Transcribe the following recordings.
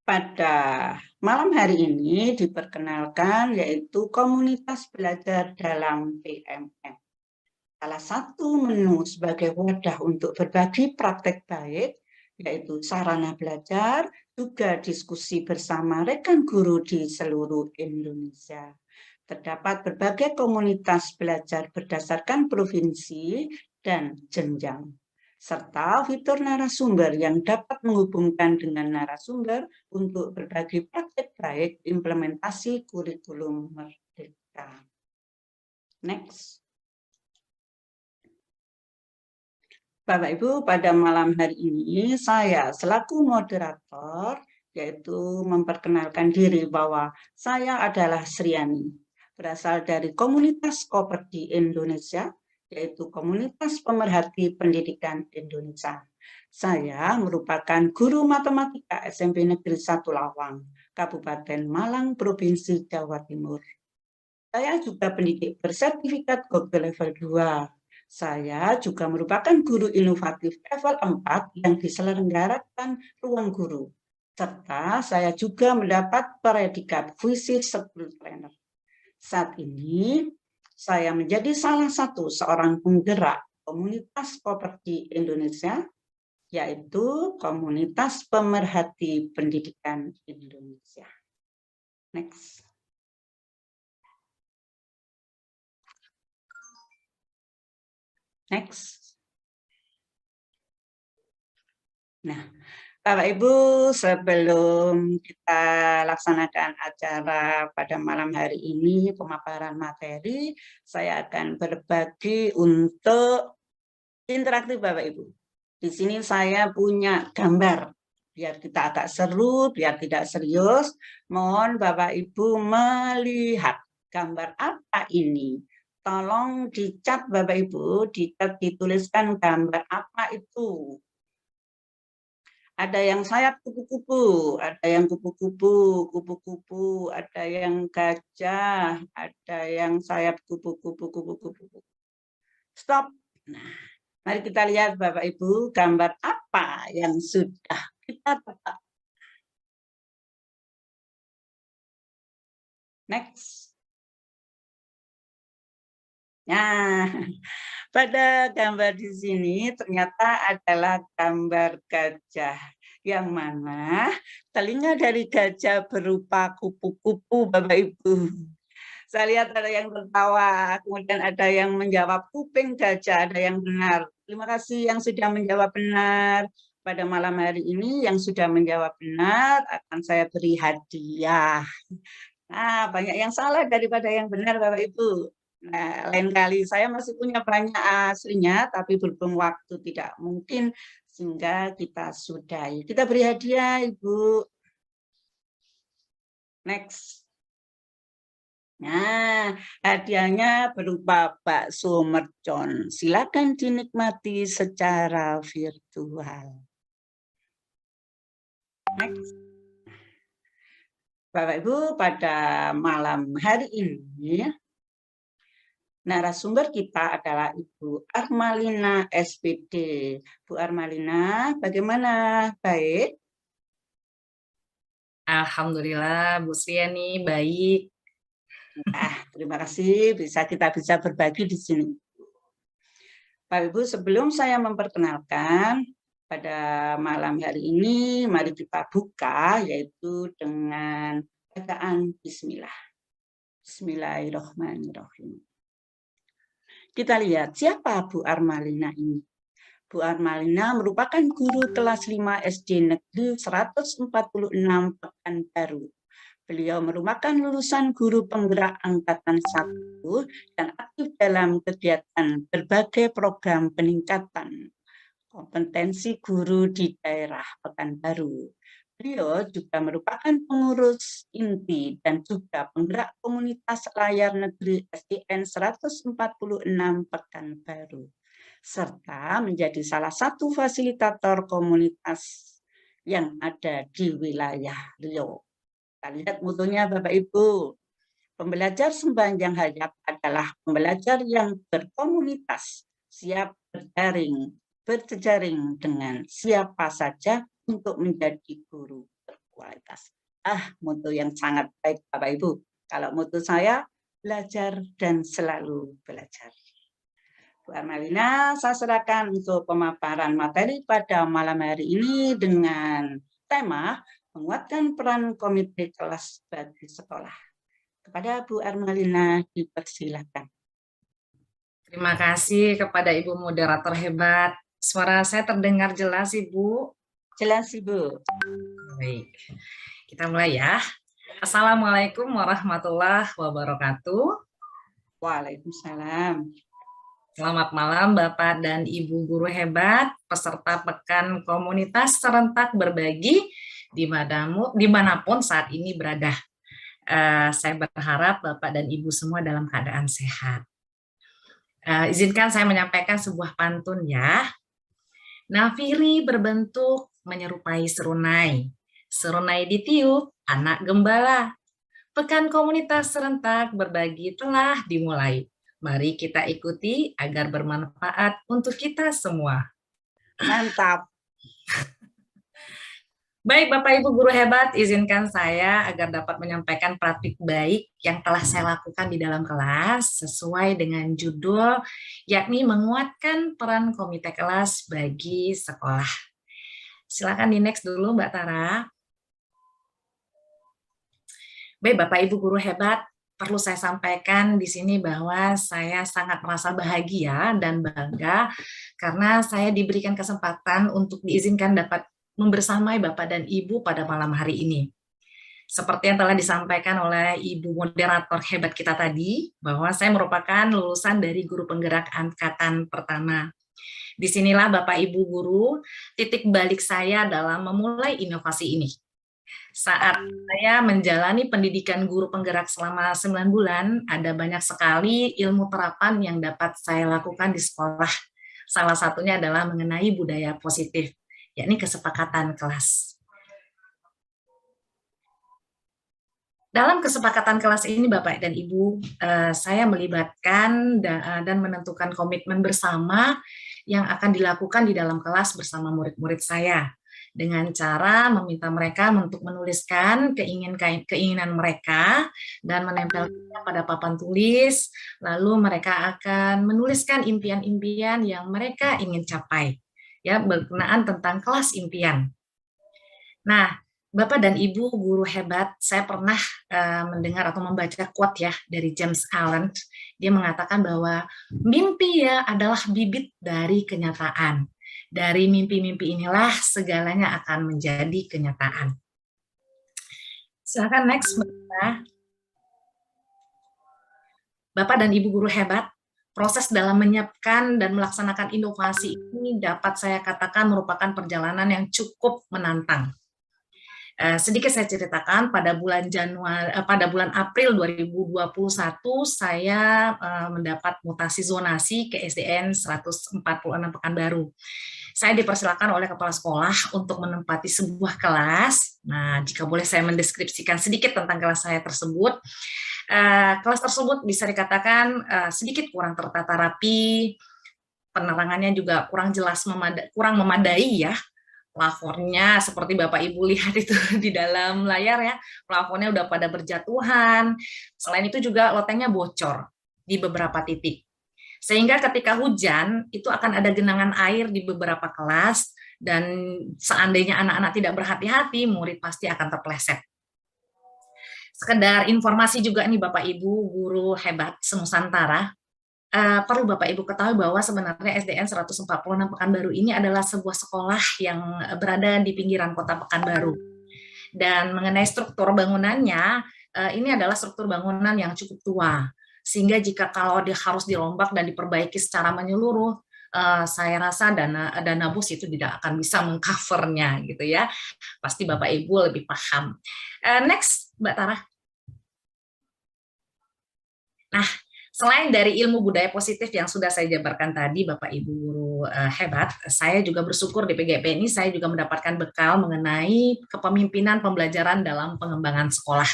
Pada malam hari ini diperkenalkan yaitu komunitas belajar dalam PMM. Salah satu menu sebagai wadah untuk berbagi praktek baik, yaitu sarana belajar, juga diskusi bersama rekan guru di seluruh Indonesia. Terdapat berbagai komunitas belajar berdasarkan provinsi dan jenjang, serta fitur narasumber yang dapat menghubungkan dengan narasumber untuk berbagi praktek baik implementasi kurikulum Merdeka. Next. Bapak Ibu, pada malam hari ini saya selaku moderator yaitu memperkenalkan diri bahwa saya adalah Sriani, berasal dari komunitas Koperdi Indonesia, yaitu komunitas pemerhati pendidikan Indonesia. Saya merupakan guru matematika SMP Negeri 1 Lawang, Kabupaten Malang, Provinsi Jawa Timur. Saya juga pendidik bersertifikat Google Level 2. Saya juga merupakan guru inovatif level 4 yang diselenggarakan Ruang Guru. Serta saya juga mendapat predikat Visi School Trainer. Saat ini, saya menjadi salah satu seorang penggerak komunitas properti Indonesia, yaitu Komunitas Pemerhati Pendidikan Indonesia. Next. Next. Nah, Bapak Ibu, sebelum kita laksanakan acara pada malam hari ini, pemaparan materi, saya akan berbagi untuk interaktif Bapak Ibu. Di sini saya punya gambar, biar kita agak seru, biar tidak serius. Mohon Bapak Ibu melihat gambar apa ini. Tolong dicat Bapak Ibu, dicat dituliskan gambar apa itu. Ada yang sayap kupu-kupu, ada yang kupu-kupu, ada yang gajah, ada yang sayap kupu-kupu. Stop. Nah, mari kita lihat Bapak Ibu, gambar apa yang sudah kita dapat. Next. Nah, pada gambar di sini ternyata adalah gambar gajah, yang mana telinga dari gajah berupa kupu-kupu, Bapak Ibu. Saya lihat ada yang tertawa, kemudian ada yang menjawab kuping gajah, ada yang benar. Terima kasih yang sudah menjawab benar. Pada malam hari ini yang sudah menjawab benar akan saya beri hadiah. Nah, banyak yang salah daripada yang benar, Bapak Ibu. Nah, lain kali saya masih punya banyak aslinya, tapi berhubung waktu tidak mungkin, sehingga kita sudahi. Kita beri hadiah, Ibu. Next. Nah, hadiahnya berupa bakso mercon. Silakan dinikmati secara virtual. Next. Bapak Ibu, pada malam hari ini narasumber kita adalah Ibu Armalina SPD. Bu Armalina, bagaimana? Baik? Alhamdulillah, Bu Sriani, baik. Terima kasih kita bisa berbagi di sini. Bapak Ibu, sebelum saya memperkenalkan pada malam hari ini, mari kita buka yaitu dengan bacaan Bismillah. Bismillahirrahmanirrahim. Kita lihat siapa Bu Armalina ini. Bu Armalina merupakan guru kelas 5 SD Negeri 146 Pekanbaru. Beliau merupakan lulusan guru penggerak angkatan 1 dan aktif dalam kegiatan berbagai program peningkatan kompetensi guru di daerah Pekanbaru. Beliau juga merupakan pengurus inti dan juga penggerak komunitas layar negeri SDN 146 Pekanbaru, serta menjadi salah satu fasilitator komunitas yang ada di wilayah Riau. Kita lihat mutunya Bapak Ibu. Pembelajar sepanjang hayat adalah pembelajar yang berkomunitas, siap berjejaring dengan siapa saja untuk menjadi guru kualitas. Mutu yang sangat baik Bapak Ibu. Kalau mutu saya, belajar dan selalu belajar. Bu Ermelina, saya serahkan untuk pemaparan materi pada malam hari ini dengan tema menguatkan peran komite kelas bagi sekolah. Kepada Bu Ermelina, dipersilakan. Terima kasih kepada Ibu moderator hebat. Suara saya terdengar jelas, Ibu? Jelas, Ibu. Baik, kita mulai ya. Assalamualaikum warahmatullahi wabarakatuh. Waalaikumsalam. Selamat malam Bapak dan Ibu guru hebat, peserta Pekan Komunitas Serentak Berbagi dimanapun saat ini berada. Saya berharap Bapak dan Ibu semua dalam keadaan sehat. Izinkan saya menyampaikan sebuah pantun ya. Nafiri berbentuk menyerupai serunai. Serunai ditiup anak gembala. Pekan Komunitas Serentak Berbagi telah dimulai. Mari kita ikuti agar bermanfaat untuk kita semua. Mantap. Baik Bapak Ibu guru hebat, izinkan saya agar dapat menyampaikan praktik baik yang telah saya lakukan di dalam kelas sesuai dengan judul, yakni menguatkan peran komite kelas bagi sekolah. Silakan di next dulu Mbak Tara. Baik Bapak Ibu guru hebat, perlu saya sampaikan di sini bahwa saya sangat merasa bahagia dan bangga karena saya diberikan kesempatan untuk diizinkan dapat membersamai Bapak dan Ibu pada malam hari ini. Seperti yang telah disampaikan oleh Ibu moderator hebat kita tadi, bahwa saya merupakan lulusan dari guru penggerak angkatan pertama. Disinilah Bapak Ibu guru, titik balik saya dalam memulai inovasi ini. Saat saya menjalani pendidikan guru penggerak selama 9 bulan, ada banyak sekali ilmu terapan yang dapat saya lakukan di sekolah. Salah satunya adalah mengenai budaya positif, yakni kesepakatan kelas. Dalam kesepakatan kelas ini, Bapak dan Ibu, saya melibatkan dan menentukan komitmen bersama yang akan dilakukan di dalam kelas bersama murid-murid saya, dengan cara meminta mereka untuk menuliskan keinginan mereka dan menempelkannya pada papan tulis, lalu mereka akan menuliskan impian-impian yang mereka ingin capai, ya, berkenaan tentang kelas impian. Nah, Bapak dan Ibu guru hebat, saya pernah mendengar atau membaca quote ya dari James Allen. Dia mengatakan bahwa mimpi ya adalah bibit dari kenyataan. Dari mimpi-mimpi inilah segalanya akan menjadi kenyataan. Silakan next, Bapak. Bapak dan Ibu guru hebat, proses dalam menyiapkan dan melaksanakan inovasi ini dapat saya katakan merupakan perjalanan yang cukup menantang. Sedikit saya ceritakan, pada bulan April 2021 saya mendapat mutasi zonasi ke SDN 146 Pekanbaru. Saya dipersilakan oleh kepala sekolah untuk menempati sebuah kelas. Nah, jika boleh saya mendeskripsikan sedikit tentang kelas saya tersebut. Kelas tersebut bisa dikatakan sedikit kurang tertata rapi, penerangannya juga kurang jelas, kurang memadai ya. Plafonnya seperti Bapak Ibu lihat itu di dalam layar ya, plafonnya udah pada berjatuhan. Selain itu juga lotengnya bocor di beberapa titik. Sehingga ketika hujan itu akan ada genangan air di beberapa kelas dan seandainya anak-anak tidak berhati-hati, murid pasti akan terpleset. Sekedar informasi juga nih Bapak Ibu guru hebat senusantara, perlu Bapak Ibu ketahui bahwa sebenarnya SDN 146 Pekanbaru ini adalah sebuah sekolah yang berada di pinggiran kota Pekanbaru. Dan mengenai struktur bangunannya, ini adalah struktur bangunan yang cukup tua. Sehingga jika kalau dia harus dirombak dan diperbaiki secara menyeluruh, saya rasa dana BOS itu tidak akan bisa mengcovernya gitu ya. Pasti Bapak Ibu lebih paham. Next, Mbak Tara. Nah, selain dari ilmu budaya positif yang sudah saya jabarkan tadi, Bapak Ibu guru hebat, saya juga bersyukur di PGP ini saya juga mendapatkan bekal mengenai kepemimpinan pembelajaran dalam pengembangan sekolah.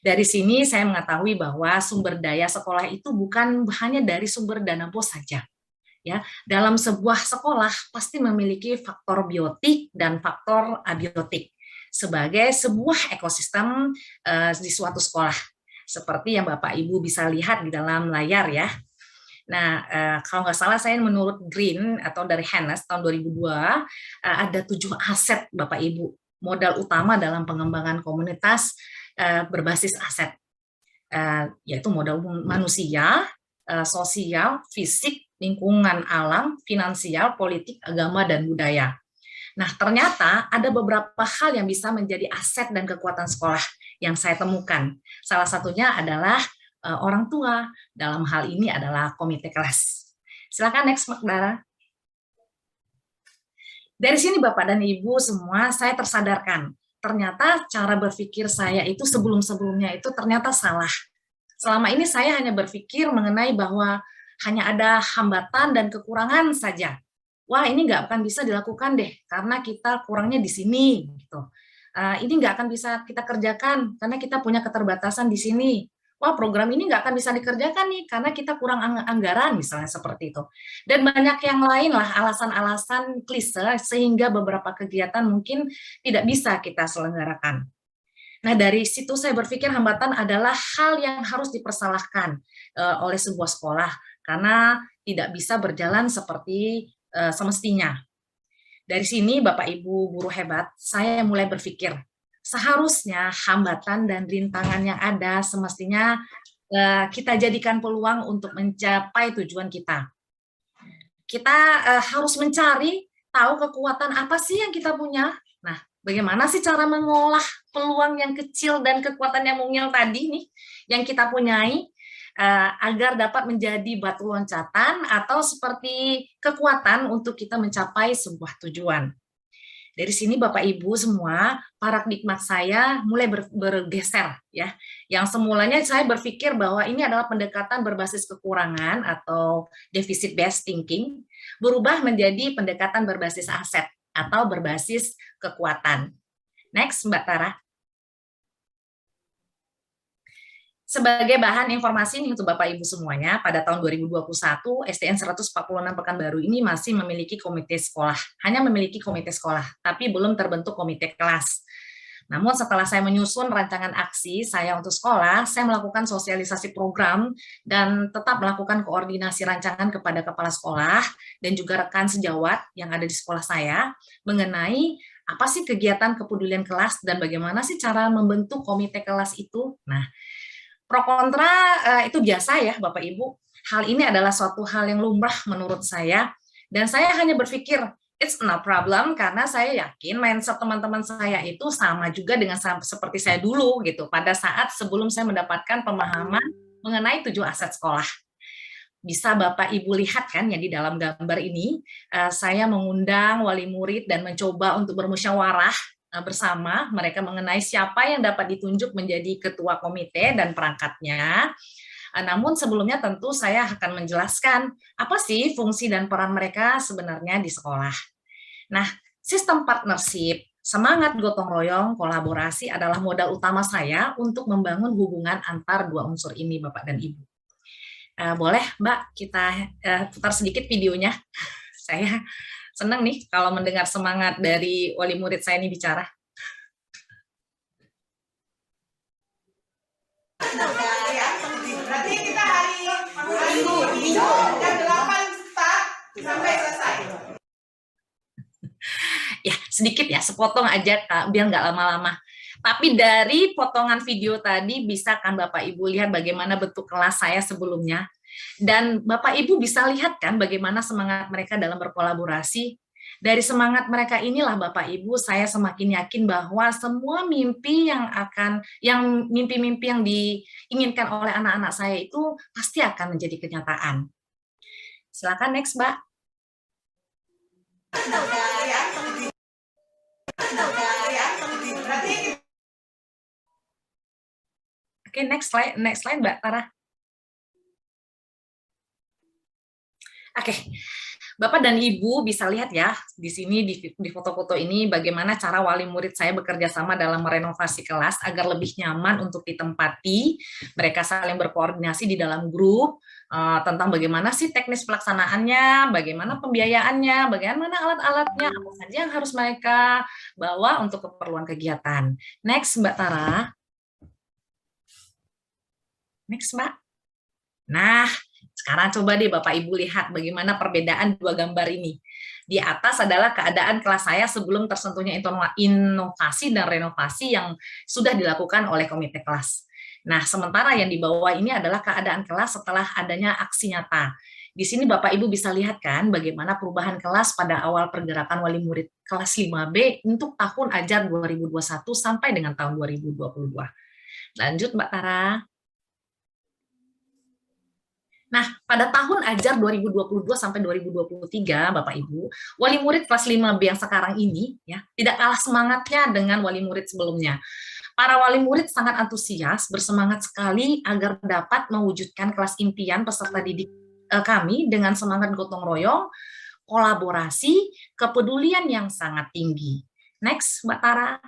Dari sini saya mengetahui bahwa sumber daya sekolah itu bukan hanya dari sumber dana BOS saja. Ya, dalam sebuah sekolah pasti memiliki faktor biotik dan faktor abiotik. sebagai sebuah ekosistem di suatu sekolah. Seperti yang Bapak Ibu bisa lihat di dalam layar ya. Nah, kalau nggak salah saya menurut Green atau dari Hannes tahun 2002 ada 7 aset Bapak Ibu, modal utama dalam pengembangan komunitas berbasis aset, yaitu modal manusia, sosial, fisik, lingkungan alam, finansial, politik, agama, dan budaya. Nah, ternyata ada beberapa hal yang bisa menjadi aset dan kekuatan sekolah yang saya temukan. Salah satunya adalah orang tua, dalam hal ini adalah komite kelas. Silakan next, Magdara. Dari sini Bapak dan Ibu semua, saya tersadarkan, ternyata cara berpikir saya itu sebelum-sebelumnya itu ternyata salah. Selama ini saya hanya berpikir mengenai bahwa hanya ada hambatan dan kekurangan saja. Wah, ini nggak akan bisa dilakukan deh, karena kita kurangnya di sini. Gitu. Ini nggak akan bisa kita kerjakan, karena kita punya keterbatasan di sini. Wah, program ini nggak akan bisa dikerjakan nih, karena kita kurang anggaran, misalnya seperti itu. Dan banyak yang lain lah, alasan-alasan klise, sehingga beberapa kegiatan mungkin tidak bisa kita selenggarakan. Nah, dari situ saya berpikir hambatan adalah hal yang harus dipersalahkan oleh sebuah sekolah, karena tidak bisa berjalan seperti semestinya. Dari sini, Bapak Ibu guru hebat, saya mulai berpikir, seharusnya hambatan dan rintangan yang ada semestinya kita jadikan peluang untuk mencapai tujuan kita. Kita harus mencari tahu kekuatan apa sih yang kita punya. Nah, bagaimana sih cara mengolah peluang yang kecil dan kekuatan yang mungil tadi nih yang kita punyai agar dapat menjadi batu loncatan atau seperti kekuatan untuk kita mencapai sebuah tujuan. Dari sini Bapak Ibu semua, paradigma saya mulai bergeser ya. Yang semulanya saya berpikir bahwa ini adalah pendekatan berbasis kekurangan atau deficit based thinking, berubah menjadi pendekatan berbasis aset atau berbasis kekuatan. Next, Mbak Tara. Sebagai bahan informasi nih untuk Bapak Ibu semuanya, pada tahun 2021 SDN 146 Pekanbaru ini masih memiliki komite sekolah, hanya memiliki komite sekolah, tapi belum terbentuk komite kelas. Namun setelah saya menyusun rancangan aksi saya untuk sekolah, saya melakukan sosialisasi program dan tetap melakukan koordinasi rancangan kepada kepala sekolah dan juga rekan sejawat yang ada di sekolah saya mengenai apa sih kegiatan kepedulian kelas dan bagaimana sih cara membentuk komite kelas itu. Nah, pro kontra itu biasa ya Bapak Ibu. Hal ini adalah suatu hal yang lumrah menurut saya. Dan saya hanya berpikir, it's no problem, karena saya yakin mindset teman-teman saya itu sama juga dengan seperti saya dulu gitu. Pada saat sebelum saya mendapatkan pemahaman mengenai 7 aset sekolah. Bisa Bapak Ibu lihat kan ya di dalam gambar ini, saya mengundang wali murid dan mencoba untuk bermusyawarah bersama mereka mengenai siapa yang dapat ditunjuk menjadi ketua komite dan perangkatnya. Namun sebelumnya tentu saya akan menjelaskan apa sih fungsi dan peran mereka sebenarnya di sekolah. Nah, sistem partnership, semangat gotong royong, kolaborasi adalah modal utama saya untuk membangun hubungan antar dua unsur ini, Bapak dan Ibu. Boleh, Mbak, kita putar sedikit videonya. Saya senang nih kalau mendengar semangat dari wali murid saya ini bicara. Berarti kita hari Minggu jam 8 start sampai selesai. Ya, sedikit ya, sepotong aja biar nggak lama-lama. Tapi dari potongan video tadi bisa kan Bapak Ibu lihat bagaimana bentuk kelas saya sebelumnya. Dan Bapak Ibu bisa lihat kan bagaimana semangat mereka dalam berkolaborasi. Dari semangat mereka inilah Bapak Ibu saya semakin yakin bahwa semua mimpi yang mimpi-mimpi yang diinginkan oleh anak-anak saya itu pasti akan menjadi kenyataan. Silakan next, Mbak. Oke, next slide Mbak Tara. Oke, Bapak dan Ibu bisa lihat ya, di sini di foto-foto ini bagaimana cara wali murid saya bekerja sama dalam merenovasi kelas agar lebih nyaman untuk ditempati. Mereka saling berkoordinasi di dalam grup tentang bagaimana sih teknis pelaksanaannya, bagaimana pembiayaannya, bagaimana alat-alatnya, apa saja yang harus mereka bawa untuk keperluan kegiatan. Next, Mbak Tara. Next, Mbak. Nah, sekarang coba deh Bapak Ibu lihat bagaimana perbedaan dua gambar ini. Di atas adalah keadaan kelas saya sebelum tersentuhnya inovasi dan renovasi yang sudah dilakukan oleh komite kelas. Nah, sementara yang di bawah ini adalah keadaan kelas setelah adanya aksi nyata. Di sini Bapak Ibu bisa lihat kan bagaimana perubahan kelas pada awal pergerakan wali murid kelas 5B untuk tahun ajar 2021 sampai dengan tahun 2022. Lanjut Mbak Tara. Nah, pada tahun ajar 2022 sampai 2023, Bapak Ibu, wali murid kelas 5B yang sekarang ini ya, tidak kalah semangatnya dengan wali murid sebelumnya. Para wali murid sangat antusias, bersemangat sekali agar dapat mewujudkan kelas impian peserta didik kami dengan semangat gotong royong, kolaborasi, kepedulian yang sangat tinggi. Next, Mbak Tara.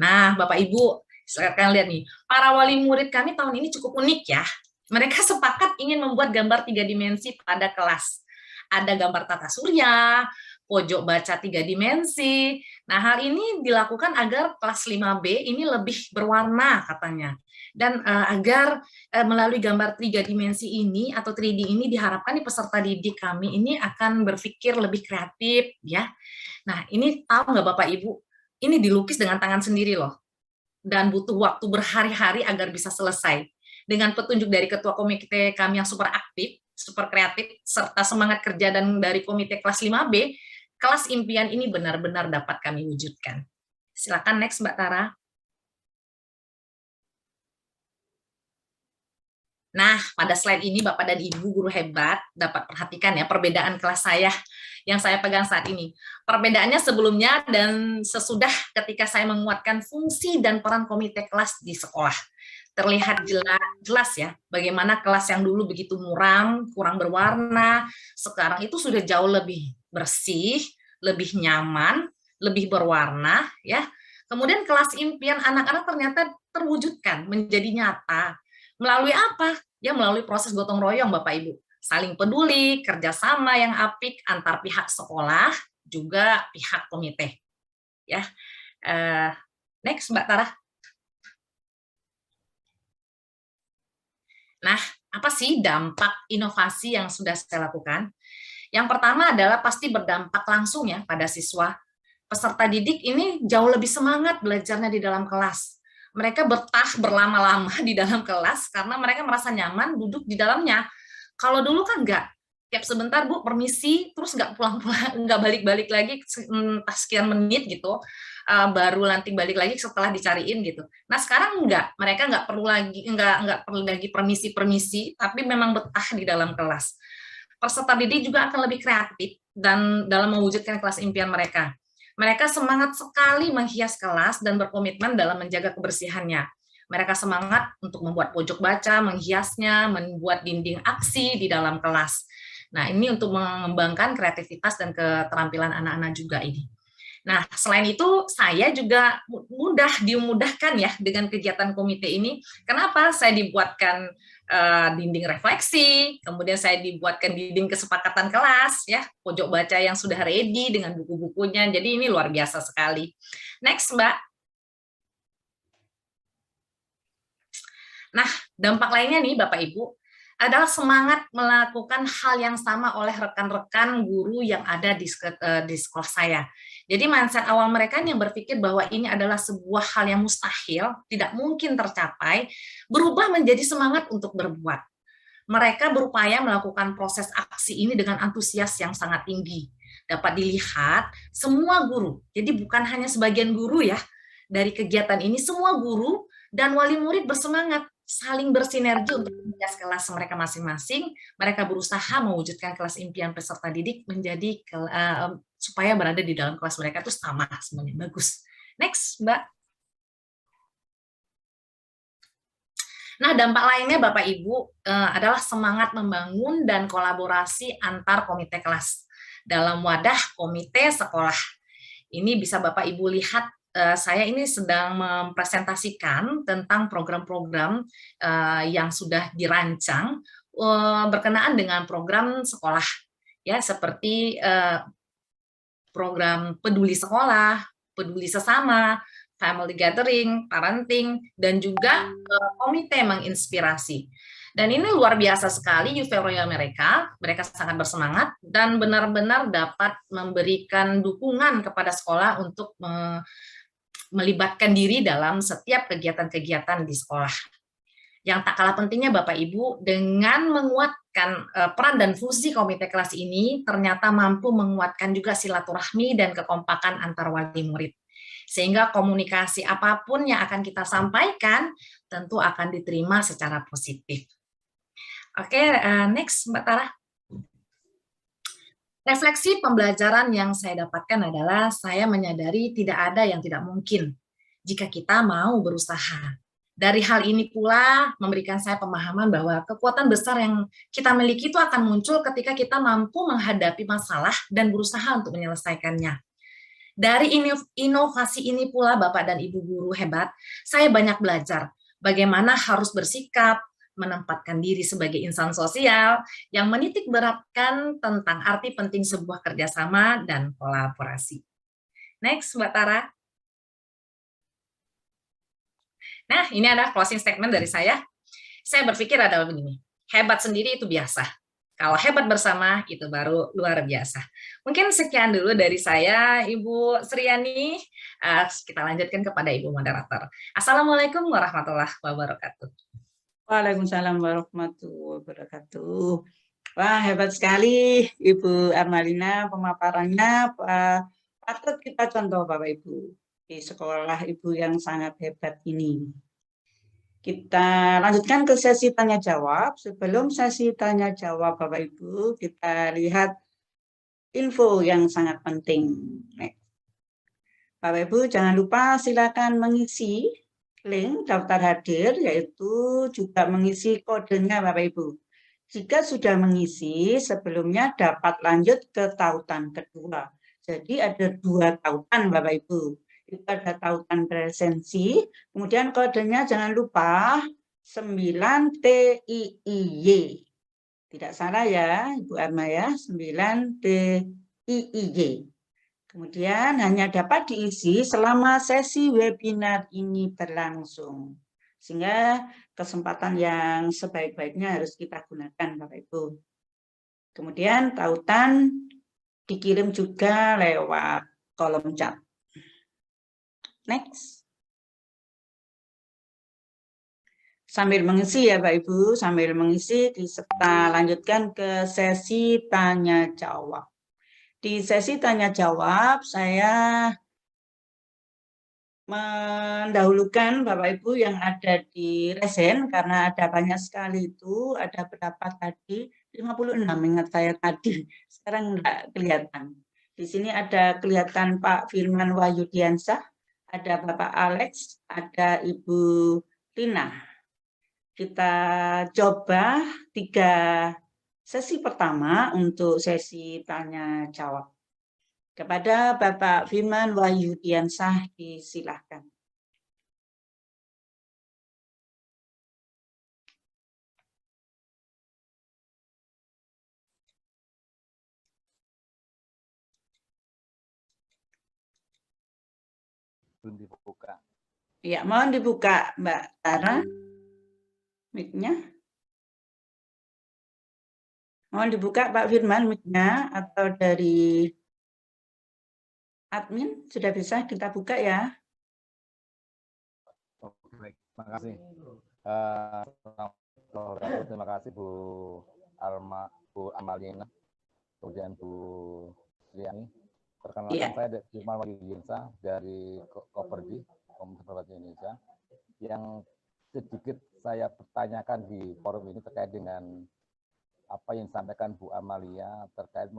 Nah, Bapak Ibu, silakan lihat nih, para wali murid kami tahun ini cukup unik ya. Mereka sepakat ingin membuat gambar 3 dimensi pada kelas. Ada gambar tata surya, pojok baca 3 dimensi. Nah, hal ini dilakukan agar kelas 5B ini lebih berwarna katanya. Dan agar melalui gambar 3 dimensi ini atau 3D ini diharapkan peserta didik kami ini akan berpikir lebih kreatif ya. Nah, ini tahu nggak Bapak Ibu? Ini dilukis dengan tangan sendiri loh. Dan butuh waktu berhari-hari agar bisa selesai. Dengan petunjuk dari ketua komite kami yang super aktif, super kreatif, serta semangat kerja dan dari komite kelas 5B, kelas impian ini benar-benar dapat kami wujudkan. Silakan next Mbak Tara. Nah, pada slide ini Bapak dan Ibu guru hebat dapat perhatikan ya perbedaan kelas saya yang saya pegang saat ini. Perbedaannya sebelumnya dan sesudah ketika saya menguatkan fungsi dan peran komite kelas di sekolah. Terlihat jelas ya bagaimana kelas yang dulu begitu muram, kurang berwarna, sekarang itu sudah jauh lebih bersih, lebih nyaman, lebih berwarna ya. Kemudian kelas impian anak-anak ternyata terwujudkan menjadi nyata. Melalui apa? Ya melalui proses gotong royong Bapak Ibu. Saling peduli, kerjasama yang apik antar pihak sekolah, juga pihak komite. Ya, next Mbak Tara. Nah, apa sih dampak inovasi yang sudah saya lakukan? Yang pertama adalah pasti berdampak langsung ya pada siswa. Peserta didik ini jauh lebih semangat belajarnya di dalam kelas. Mereka betah berlama-lama di dalam kelas karena mereka merasa nyaman duduk di dalamnya. Kalau dulu kan enggak, tiap sebentar Bu permisi, terus nggak pulang-pulang, nggak balik-balik lagi entah sekian menit gitu, baru nanti balik lagi setelah dicariin gitu. Nah sekarang enggak, mereka nggak perlu lagi permisi, tapi memang betah di dalam kelas. Peserta didik juga akan lebih kreatif dan dalam mewujudkan kelas impian mereka. Mereka semangat sekali menghias kelas dan berkomitmen dalam menjaga kebersihannya. Mereka semangat untuk membuat pojok baca, menghiasnya, membuat dinding aksi di dalam kelas. Nah, ini untuk mengembangkan kreativitas dan keterampilan anak-anak juga ini. Nah, selain itu, saya juga dimudahkan ya dengan kegiatan komite ini. Kenapa? Saya dibuatkan dinding refleksi, kemudian saya dibuatkan dinding kesepakatan kelas, ya pojok baca yang sudah ready dengan buku-bukunya. Jadi ini luar biasa sekali. Next, Mbak. Nah, dampak lainnya nih, Bapak Ibu, adalah semangat melakukan hal yang sama oleh rekan-rekan guru yang ada di sekolah saya. Jadi mindset awal mereka yang berpikir bahwa ini adalah sebuah hal yang mustahil, tidak mungkin tercapai, berubah menjadi semangat untuk berbuat. Mereka berupaya melakukan proses aksi ini dengan antusias yang sangat tinggi. Dapat dilihat semua guru, jadi bukan hanya sebagian guru ya, dari kegiatan ini semua guru dan wali murid bersemangat saling bersinergi untuk menghias kelas mereka masing-masing. Mereka berusaha mewujudkan kelas impian peserta didik menjadi supaya berada di dalam kelas mereka itu sama semuanya bagus. Next, Mbak. Nah, dampak lainnya Bapak Ibu adalah semangat membangun dan kolaborasi antar komite kelas dalam wadah komite sekolah. Ini bisa Bapak Ibu lihat, saya ini sedang mempresentasikan tentang program-program yang sudah dirancang berkenaan dengan program sekolah, ya, seperti program peduli sekolah, peduli sesama, family gathering, parenting, dan juga komite menginspirasi. Dan ini luar biasa sekali euforia mereka sangat bersemangat dan benar-benar dapat memberikan dukungan kepada sekolah untuk melibatkan diri dalam setiap kegiatan-kegiatan di sekolah. Yang tak kalah pentingnya Bapak Ibu, dengan menguatkan peran dan fungsi komite kelas ini, ternyata mampu menguatkan juga silaturahmi dan kekompakan antar wali murid. Sehingga komunikasi apapun yang akan kita sampaikan, tentu akan diterima secara positif. Oke, next Mbak Tara. Refleksi pembelajaran yang saya dapatkan adalah saya menyadari tidak ada yang tidak mungkin jika kita mau berusaha. Dari hal ini pula memberikan saya pemahaman bahwa kekuatan besar yang kita miliki itu akan muncul ketika kita mampu menghadapi masalah dan berusaha untuk menyelesaikannya. Dari inovasi ini pula Bapak dan Ibu guru hebat, saya banyak belajar bagaimana harus bersikap, menempatkan diri sebagai insan sosial yang menitik beratkan tentang arti penting sebuah kerjasama dan kolaborasi. Next, Mbak Tara. Nah, ini adalah closing statement dari saya. Saya berpikir adalah begini, hebat sendiri itu biasa. Kalau hebat bersama, itu baru luar biasa. Mungkin sekian dulu dari saya, Ibu Sriani. Kita lanjutkan kepada Ibu Moderator. Assalamualaikum warahmatullahi wabarakatuh. Waalaikumsalam warahmatullahi wabarakatuh. Wah, hebat sekali Ibu Armalina pemaparannya. Patut kita contoh Bapak Ibu di sekolah Ibu yang sangat hebat ini. Kita lanjutkan ke sesi tanya jawab. Sebelum sesi tanya jawab Bapak Ibu, kita lihat info yang sangat penting. Bapak Ibu jangan lupa silakan mengisi link daftar hadir, yaitu juga mengisi kodenya Bapak Ibu. Jika sudah mengisi, sebelumnya dapat lanjut ke tautan kedua. Jadi ada 2 tautan Bapak Ibu. Itu ada tautan presensi, kemudian kodenya jangan lupa 9TIIY. Tidak salah ya Ibu Arma ya, 9TIIY. Kemudian hanya dapat diisi selama sesi webinar ini berlangsung. Sehingga kesempatan yang sebaik-baiknya harus kita gunakan Bapak Ibu. Kemudian tautan dikirim juga lewat kolom chat. Next. Sambil mengisi ya Bapak Ibu, sambil mengisi kita lanjutkan ke sesi tanya jawab. Di sesi tanya jawab saya mendahulukan Bapak Ibu yang ada di resen karena ada banyak sekali itu, ada berapa tadi? 56 ingat saya tadi, sekarang enggak kelihatan. Di sini ada kelihatan Pak Firman Wahyudiansah, ada Bapak Alex, ada Ibu Tina. Kita coba 3 sesi pertama untuk sesi tanya jawab. Kepada Bapak Firman Wahyudiansah disilahkan. Belum dibuka. Ya, mohon dibuka Mbak Tara mic-nya. Mohon dibuka Pak Firman mic-nya atau dari admin sudah bisa kita buka ya. Oke, baik, terima kasih. Terima kasih Bu Amalina, kemudian Bu Sriani. Perkenalkan saya Firman Wahyudiansah dari Koperdi, Komunitas Perbatas Indonesia. Yang sedikit saya pertanyakan di forum ini terkait dengan apa yang disampaikan Bu Amalia terkait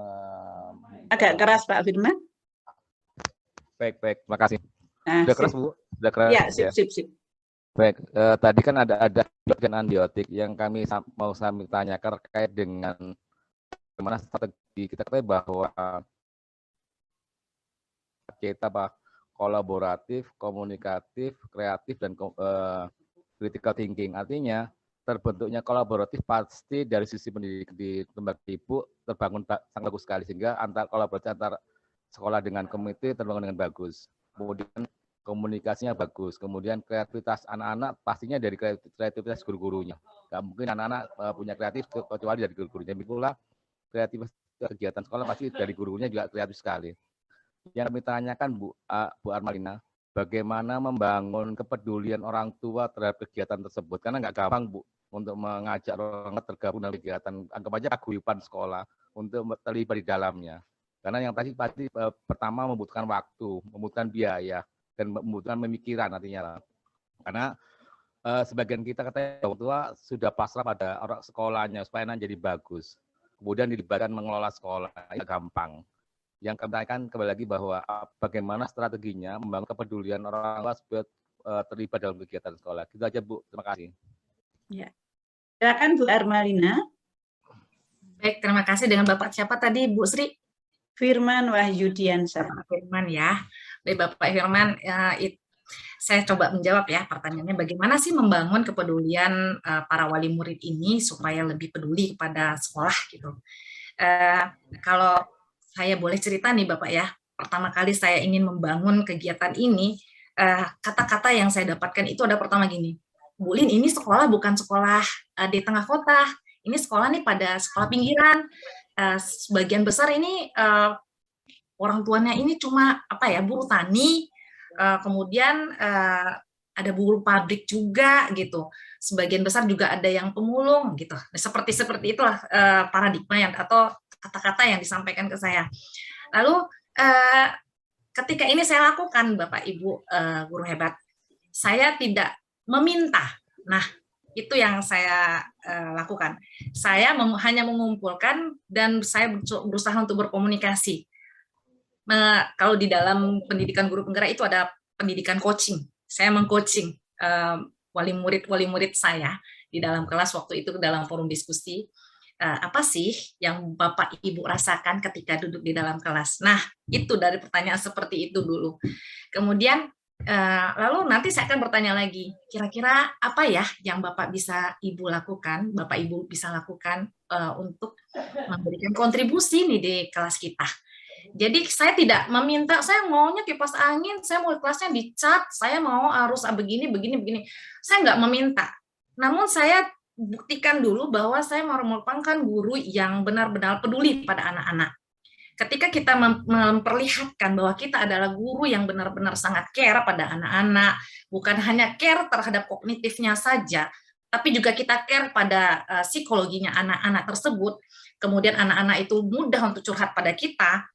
agak keras Pak Firman. Baik, terima kasih. Nah, sudah keras Bu? Sudah keras. Ya, sip. Baik, tadi kan ada bagian antibiotik yang mau kami tanyakan terkait dengan bagaimana strategi. Kita ketahui bahwa kita kolaboratif, komunikatif, kreatif, dan critical thinking. Artinya terbentuknya kolaboratif pasti dari sisi pendidik di lembaga ibu terbangun sangat bagus sekali, sehingga kolaborasi antar sekolah dengan komite terbangun dengan bagus. Kemudian komunikasinya bagus, kemudian kreativitas anak-anak pastinya dari kreativitas guru-gurunya. Nggak mungkin anak-anak punya kreatif kecuali dari guru-gurunya. Pula kreativitas kegiatan sekolah pasti dari gurunya juga kreatif sekali. Yang kami tanyakan Bu Armalina, bagaimana membangun kepedulian orang tua terhadap kegiatan tersebut? Karena nggak gampang Bu untuk mengajak orang tergabung dalam kegiatan, anggap aja paguyuban sekolah, untuk terlibat di dalamnya. Karena yang pasti pertama membutuhkan waktu, membutuhkan biaya, dan membutuhkan pemikiran nantinya. Karena sebagian kita katanya orang tua sudah pasrah pada orang sekolahnya supaya nanti jadi bagus. Kemudian dilibatkan mengelola sekolah, itu gampang. Yang kami tanyakan kembali lagi bahwa bagaimana strateginya membangun kepedulian orang tua supaya terlibat dalam kegiatan sekolah. Gitu aja Bu, terima kasih. Ya. Silakan Bu Armalina. Baik, terima kasih. Dengan Bapak siapa tadi, Bu Sri? Firman Wahyudiansyah. Bapak Firman ya. Baik, Bapak Firman, saya coba menjawab ya pertanyaannya, bagaimana sih membangun kepedulian para wali murid ini supaya lebih peduli kepada sekolah gitu. Kalau saya boleh cerita nih Bapak ya, pertama kali saya ingin membangun kegiatan ini, kata-kata yang saya dapatkan itu ada pertama gini, Bu Lin, ini sekolah bukan sekolah di tengah kota, ini sekolah nih pada sekolah pinggiran. Sebagian besar ini orang tuanya ini cuma buruh tani, kemudian ada buruh pabrik juga gitu. Sebagian besar juga ada yang pemulung gitu. Seperti itulah paradigma yang atau kata-kata yang disampaikan ke saya. Lalu ketika ini saya lakukan Bapak Ibu guru hebat, saya tidak meminta. Nah, itu yang saya lakukan. Saya hanya mengumpulkan dan saya berusaha untuk berkomunikasi. Kalau di dalam pendidikan guru penggerak itu ada pendidikan coaching. Saya mengcoaching wali murid saya di dalam kelas waktu itu dalam forum diskusi. Apa sih yang Bapak Ibu rasakan ketika duduk di dalam kelas? Nah, itu dari pertanyaan seperti itu dulu. Kemudian lalu nanti saya akan bertanya lagi, kira-kira apa ya yang Bapak Ibu bisa lakukan untuk memberikan kontribusi nih di kelas kita. Jadi saya tidak meminta, saya maunya kipas angin, saya mau kelasnya dicat, saya mau harus begini. Saya nggak meminta. Namun saya buktikan dulu bahwa saya merupakan guru yang benar-benar peduli pada anak-anak. Ketika kita memperlihatkan bahwa kita adalah guru yang benar-benar sangat care pada anak-anak, bukan hanya care terhadap kognitifnya saja, tapi juga kita care pada psikologinya anak-anak tersebut, kemudian anak-anak itu mudah untuk curhat pada kita,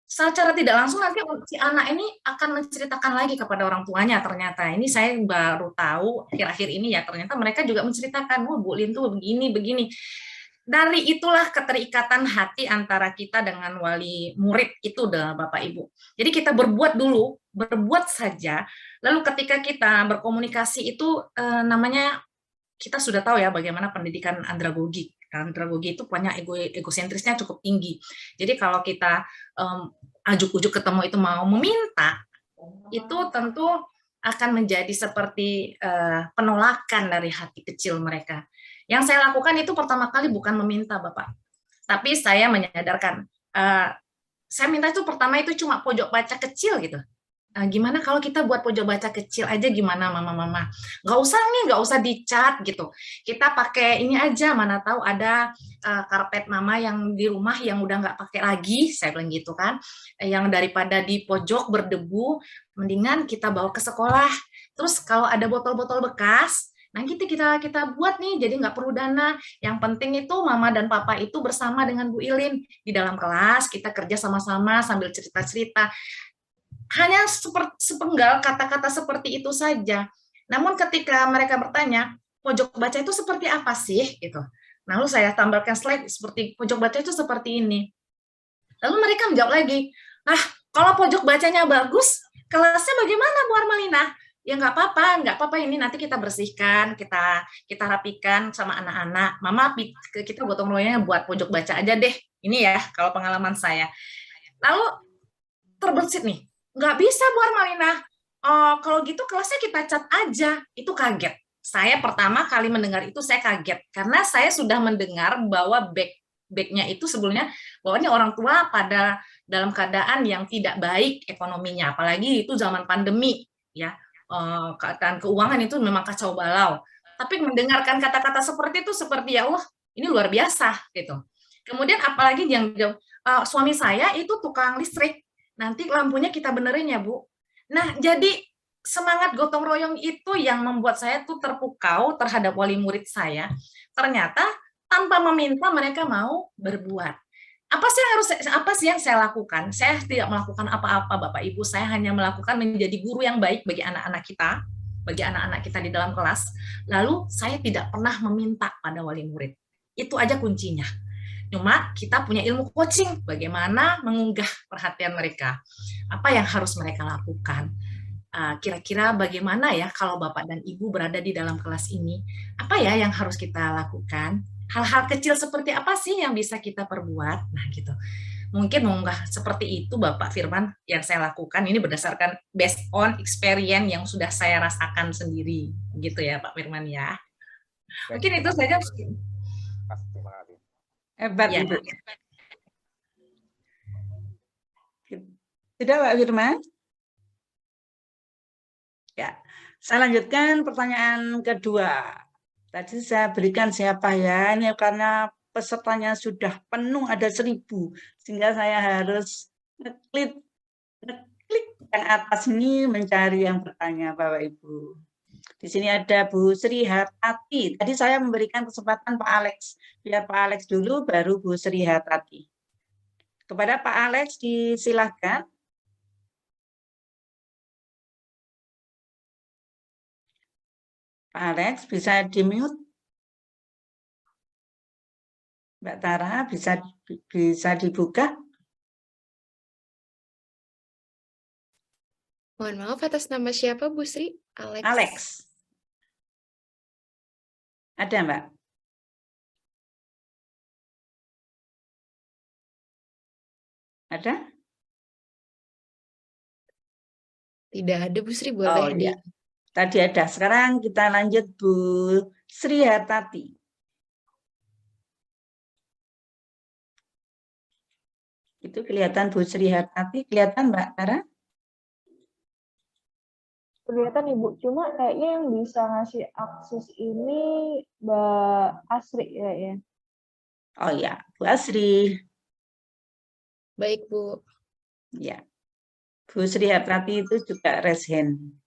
secara tidak langsung nanti si anak ini akan menceritakan lagi kepada orang tuanya. Ternyata ini saya baru tahu akhir-akhir ini ya, ternyata mereka juga menceritakan, Bu Lin tuh begini. Dari itulah keterikatan hati antara kita dengan wali murid itu Bapak Ibu. Jadi kita berbuat saja, lalu ketika kita berkomunikasi itu namanya, kita sudah tahu ya bagaimana pendidikan andragogi. Andragogi itu punya egosentrisnya cukup tinggi. Jadi kalau kita ajuk-ujuk ketemu itu mau meminta, itu tentu akan menjadi seperti penolakan dari hati kecil mereka. Yang saya lakukan itu pertama kali bukan meminta Bapak, tapi saya menyadarkan, saya minta itu pertama itu cuma pojok baca kecil gitu. Gimana kalau kita buat pojok baca kecil aja, gimana mama? Nggak usah dicat gitu. Kita pakai ini aja, mana tahu ada karpet mama yang di rumah yang udah nggak pakai lagi, saya bilang gitu kan. Yang daripada di pojok berdebu, mendingan kita bawa ke sekolah. Terus kalau ada botol-botol bekas, nah kita buat nih, jadi nggak perlu dana. Yang penting itu mama dan papa itu bersama dengan Bu Ilin di dalam kelas, kita kerja sama-sama sambil cerita-cerita. Hanya sepenggal kata-kata seperti itu saja. Namun ketika mereka bertanya, pojok baca itu seperti apa sih? Gitu. Lalu saya tambahkan slide seperti pojok baca itu seperti ini. Lalu mereka menjawab lagi, kalau pojok bacanya bagus, kelasnya bagaimana Bu Armalina? ya nggak apa-apa, ini nanti kita bersihkan, kita rapikan sama anak-anak. Mama, kita gotong royongnya buat pojok baca aja deh. Ini ya kalau pengalaman saya. Lalu terbesit nih, nggak bisa Bu Armalina. Kalau gitu kelasnya kita cat aja. Itu kaget. Saya pertama kali mendengar itu saya kaget karena saya sudah mendengar bahwa backnya itu sebelumnya bahwa ini orang tua pada dalam keadaan yang tidak baik ekonominya, apalagi itu zaman pandemi ya. Keadaan keuangan itu memang kacau balau. Tapi mendengarkan kata-kata seperti itu seperti ya Allah, ini luar biasa gitu. Kemudian apalagi yang suami saya itu tukang listrik. Nanti lampunya kita benerin ya, Bu. Nah, jadi semangat gotong royong itu yang membuat saya tuh terpukau terhadap wali murid saya. Ternyata tanpa meminta mereka mau berbuat. Apa sih yang saya lakukan? Saya tidak melakukan apa-apa, Bapak Ibu. Saya hanya melakukan menjadi guru yang baik bagi anak-anak kita di dalam kelas. Lalu saya tidak pernah meminta pada wali murid. Itu aja kuncinya. Cuma kita punya ilmu coaching, bagaimana mengunggah perhatian mereka. Apa yang harus mereka lakukan? Kira-kira bagaimana ya kalau Bapak dan Ibu berada di dalam kelas ini? Apa ya yang harus kita lakukan? Hal-hal kecil seperti apa sih yang bisa kita perbuat? Nah, gitu. Mungkin mengunggah seperti itu Bapak Firman yang saya lakukan ini berdasarkan based on experience yang sudah saya rasakan sendiri. Gitu ya Pak Firman ya. Mungkin itu saja. Terima kasih. Hebat, Ya. Ibu. Sudah, Pak Firman? Ya, saya lanjutkan pertanyaan kedua. Tadi saya berikan siapa ya, ini karena pesertanya sudah penuh, ada 1000, sehingga saya harus ngeklik yang atas ini mencari yang bertanya, Bapak Ibu. Di sini ada Bu Sri Hartati. Tadi saya memberikan kesempatan Pak Alex. Biar Pak Alex dulu, baru Bu Sri Hartati. Kepada Pak Alex, disilahkan. Pak Alex, bisa di-mute? Mbak Tara, bisa dibuka? Mohon maaf, atas nama siapa, Bu Sri? Alex. Alex. Ada, Mbak? Ada? Tidak ada, Bu Sri. Boleh iya. Tadi ada. Sekarang kita lanjut Bu Sri Hartati. Itu kelihatan Bu Sri Hartati. Kelihatan, Mbak Tara? Kelihatan Ibu, cuma kayaknya yang bisa ngasih akses ini Mbak Asri ya. Oh ya, Bu Asri. Baik, Bu. Ya. Bu Sri Hartati itu juga raise hand.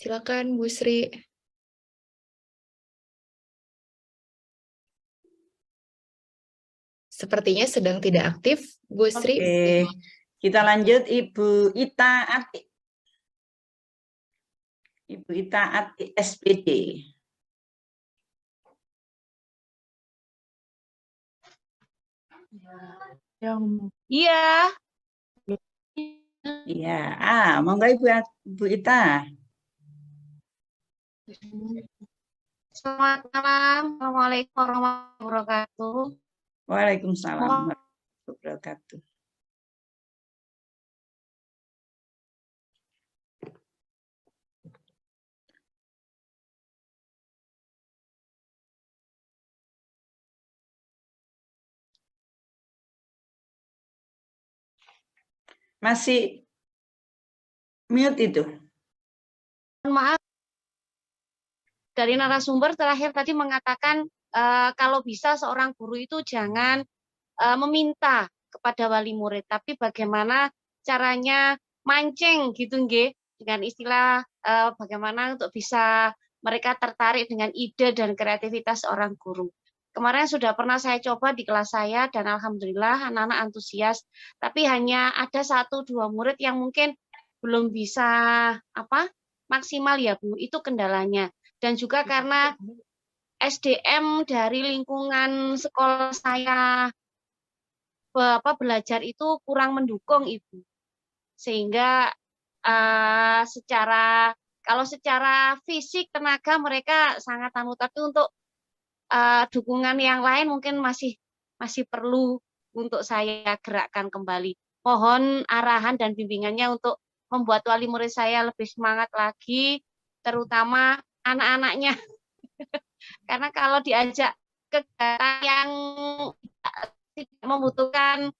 Silakan, Bu Sri. Sepertinya sedang tidak aktif, Bu Sri. Oke. Kita lanjut Ibu Ita Atik. Ibu Ita Atik, SPD. Iya. Iya. Monggo Ibu Ita. Selamat malam. Assalamualaikum warahmatullahi wabarakatuh. Waalaikumsalam warahmatullahi wabarakatuh. Masih mute itu. Maaf. Dari narasumber terakhir tadi mengatakan kalau bisa seorang guru itu jangan meminta kepada wali murid, tapi bagaimana caranya mancing gitu nggih, dengan istilah bagaimana untuk bisa mereka tertarik dengan ide dan kreativitas seorang guru. Kemarin sudah pernah saya coba di kelas saya dan alhamdulillah anak-anak antusias, tapi hanya ada 1-2 murid yang mungkin belum bisa maksimal ya Bu, itu kendalanya. Dan juga karena SDM dari lingkungan sekolah saya belajar itu kurang mendukung Ibu. sehingga kalau secara fisik tenaga mereka sangat tapi untuk dukungan yang lain mungkin masih perlu untuk saya gerakkan kembali. Mohon arahan dan bimbingannya untuk membuat wali murid saya lebih semangat lagi, terutama anak-anaknya. Karena kalau diajak kegiatan yang tidak membutuhkan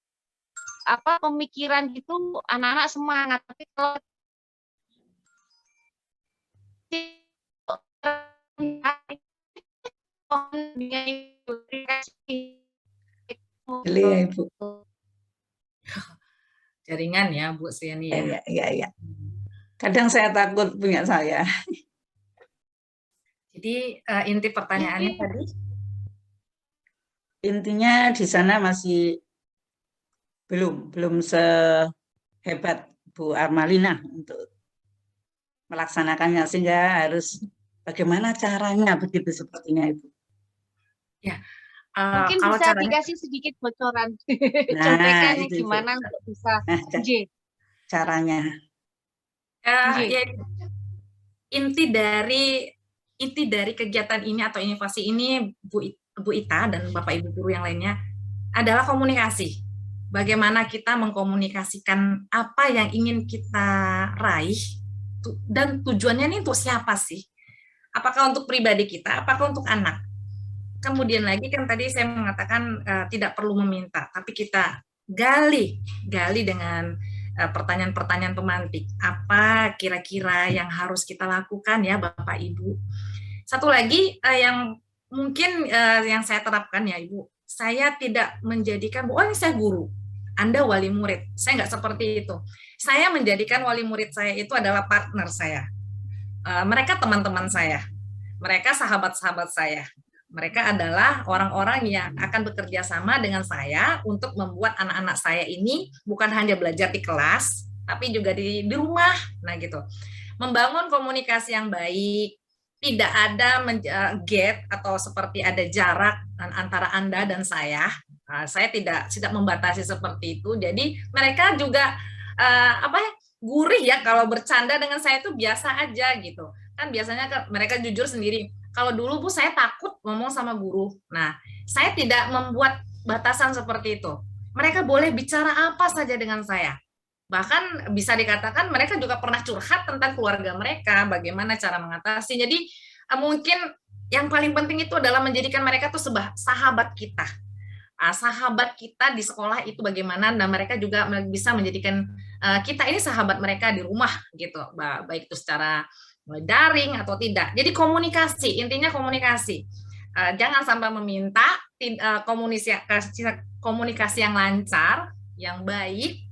pemikiran gitu, anak-anak semangat. Tapi kalau Boleh ya, Ibu. Jaringan ya, Bu Sriani ya. Iya. Kadang saya takut punya saya. Jadi inti pertanyaannya tadi? Intinya di sana masih belum sehebat Bu Armalina untuk melaksanakannya, sehingga harus bagaimana caranya begitu sepertinya Ibu. Ya. Mungkin kalau bisa caranya, dikasih sedikit bocoran, Nah, contekannya itu. gimana untuk bisa Caranya. ya, inti dari kegiatan ini atau inovasi ini, Bu Ita dan Bapak Ibu guru yang lainnya, adalah komunikasi. Bagaimana kita mengkomunikasikan apa yang ingin kita raih dan tujuannya ini untuk siapa sih? Apakah untuk pribadi kita, apakah untuk anak? Kemudian lagi kan tadi saya mengatakan tidak perlu meminta, tapi kita gali dengan pertanyaan-pertanyaan pemantik. Apa kira-kira yang harus kita lakukan ya Bapak Ibu? Satu lagi yang mungkin yang saya terapkan ya Ibu, saya tidak menjadikan bahwa ini saya guru, Anda wali murid. Saya nggak seperti itu. Saya menjadikan wali murid saya itu adalah partner saya. Mereka teman-teman saya. Mereka sahabat-sahabat saya. Mereka adalah orang-orang yang akan bekerja sama dengan saya untuk membuat anak-anak saya ini bukan hanya belajar di kelas, tapi juga di rumah. Nah gitu. Membangun komunikasi yang baik, tidak ada gap atau seperti ada jarak antara Anda dan saya. Saya tidak membatasi seperti itu. Jadi mereka juga gurih ya, kalau bercanda dengan saya itu biasa aja gitu. Kan biasanya mereka jujur sendiri. Kalau dulu Bu saya takut ngomong sama guru. Nah, saya tidak membuat batasan seperti itu. Mereka boleh bicara apa saja dengan saya. Bahkan bisa dikatakan mereka juga pernah curhat tentang keluarga mereka, bagaimana cara mengatasi. Jadi mungkin yang paling penting itu adalah menjadikan mereka tuh sahabat kita. Sahabat kita di sekolah itu bagaimana, dan mereka juga bisa menjadikan kita ini sahabat mereka di rumah gitu, baik itu secara daring atau tidak. Jadi komunikasi, intinya komunikasi. Jangan sampai meminta, komunikasi yang lancar, yang baik,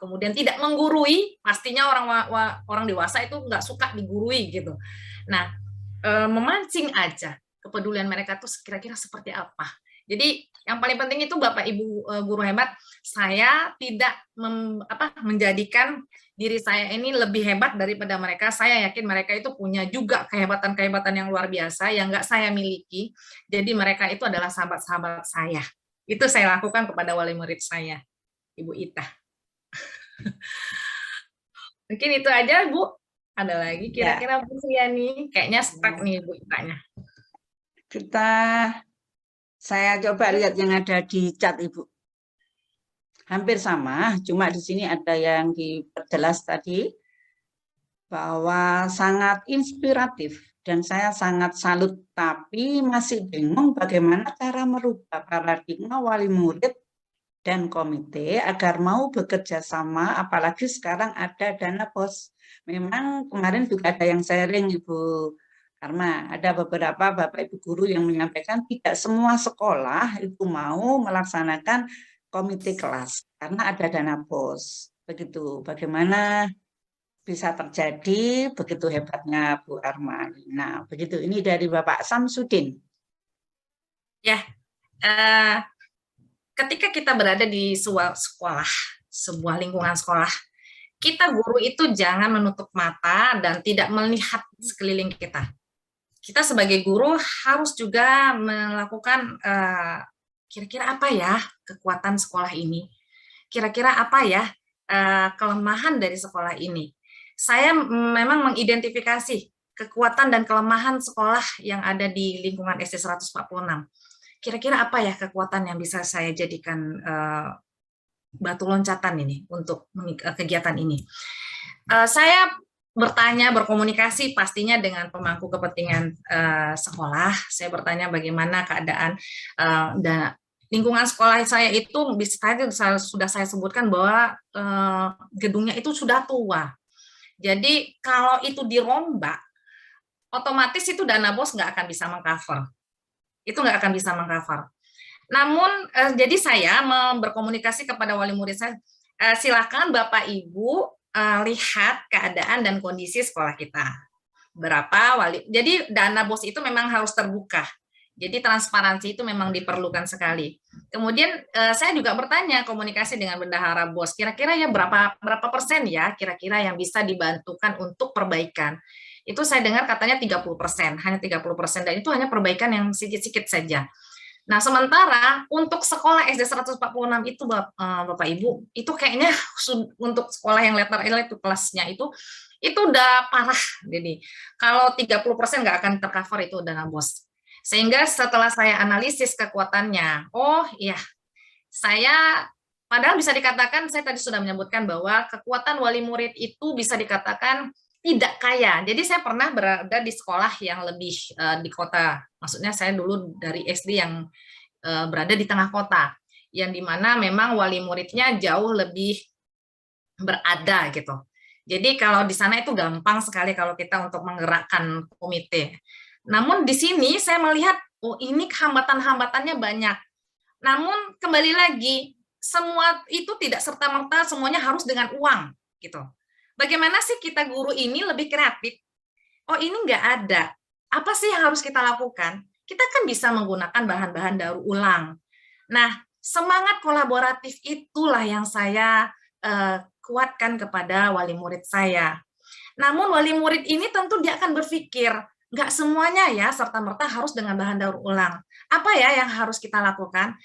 kemudian tidak menggurui. Pastinya orang dewasa itu nggak suka digurui gitu. Nah, memancing aja kepedulian mereka tuh kira-kira seperti apa. Jadi yang paling penting itu Bapak Ibu guru hebat, saya tidak menjadikan diri saya ini lebih hebat daripada mereka. Saya yakin mereka itu punya juga kehebatan-kehebatan yang luar biasa yang nggak saya miliki. Jadi mereka itu adalah sahabat-sahabat saya. Itu saya lakukan kepada wali murid saya, Ibu Ita. Mungkin itu aja, Bu. Ada lagi kira-kira Bu Sriani? Kayaknya stuck nih Bu Itanya. Saya coba lihat yang ada di chat Ibu. Hampir sama, cuma di sini ada yang diperjelas tadi bahwa sangat inspiratif dan saya sangat salut, tapi masih bingung bagaimana cara merubah paradigma wali murid dan komite agar mau bekerja sama, apalagi sekarang ada dana BOS. Memang kemarin juga ada yang sharing Ibu Karma, ada beberapa Bapak Ibu guru yang menyampaikan tidak semua sekolah itu mau melaksanakan komite kelas karena ada dana BOS. Begitu. Bagaimana bisa terjadi, begitu hebatnya Bu Arma. Nah, begitu. Ini dari Bapak Samsudin. Ya, ketika kita berada di sebuah sekolah, sebuah lingkungan sekolah, kita guru itu jangan menutup mata dan tidak melihat sekeliling kita. Kita sebagai guru harus juga melakukan kira-kira apa ya kekuatan sekolah ini? Kira-kira apa ya kelemahan dari sekolah ini. Saya memang mengidentifikasi kekuatan dan kelemahan sekolah yang ada di lingkungan SD 146. Kira-kira apa ya kekuatan yang bisa saya jadikan batu loncatan ini untuk kegiatan ini? Saya bertanya, berkomunikasi pastinya dengan pemangku kepentingan sekolah. Saya bertanya bagaimana keadaan dan lingkungan sekolah saya itu sudah saya sebutkan bahwa gedungnya itu sudah tua. Jadi kalau itu dirombak, otomatis itu dana BOS nggak akan bisa mengcover. Itu nggak akan bisa mengcover. Namun, jadi saya berkomunikasi kepada wali murid saya, silakan Bapak Ibu lihat keadaan dan kondisi sekolah kita. Berapa wali, jadi dana BOS itu memang harus terbuka. Jadi transparansi itu memang diperlukan sekali. Kemudian saya juga bertanya komunikasi dengan bendahara BOS, kira-kira ya berapa persen ya kira-kira yang bisa dibantukan untuk perbaikan. Itu saya dengar katanya 30%, hanya 30%, dan itu hanya perbaikan yang sedikit-sedikit saja. Nah, sementara untuk sekolah SD 146 itu Bapak Ibu, itu kayaknya untuk sekolah yang letter L itu kelasnya itu udah parah. Jadi, kalau 30% nggak akan tercover itu dana BOS. Sehingga setelah saya analisis kekuatannya, oh iya, saya padahal bisa dikatakan, saya tadi sudah menyebutkan bahwa kekuatan wali murid itu bisa dikatakan tidak kaya. Jadi saya pernah berada di sekolah yang lebih di kota. Maksudnya saya dulu dari SD yang berada di tengah kota, yang dimana memang wali muridnya jauh lebih berada gitu. Jadi kalau di sana itu gampang sekali kalau kita untuk menggerakkan komite. Namun di sini saya melihat, oh ini hambatan-hambatannya banyak. Namun kembali lagi, semua itu tidak serta-merta semuanya harus dengan uang gitu. Bagaimana sih kita guru ini lebih kreatif? Oh ini nggak ada. Apa sih yang harus kita lakukan? Kita kan bisa menggunakan bahan-bahan daur ulang. Nah, semangat kolaboratif itulah yang saya kuatkan kepada wali murid saya. Namun wali murid ini tentu dia akan berpikir, nggak semuanya ya serta-merta harus dengan bahan daur ulang. Apa ya yang harus kita lakukan?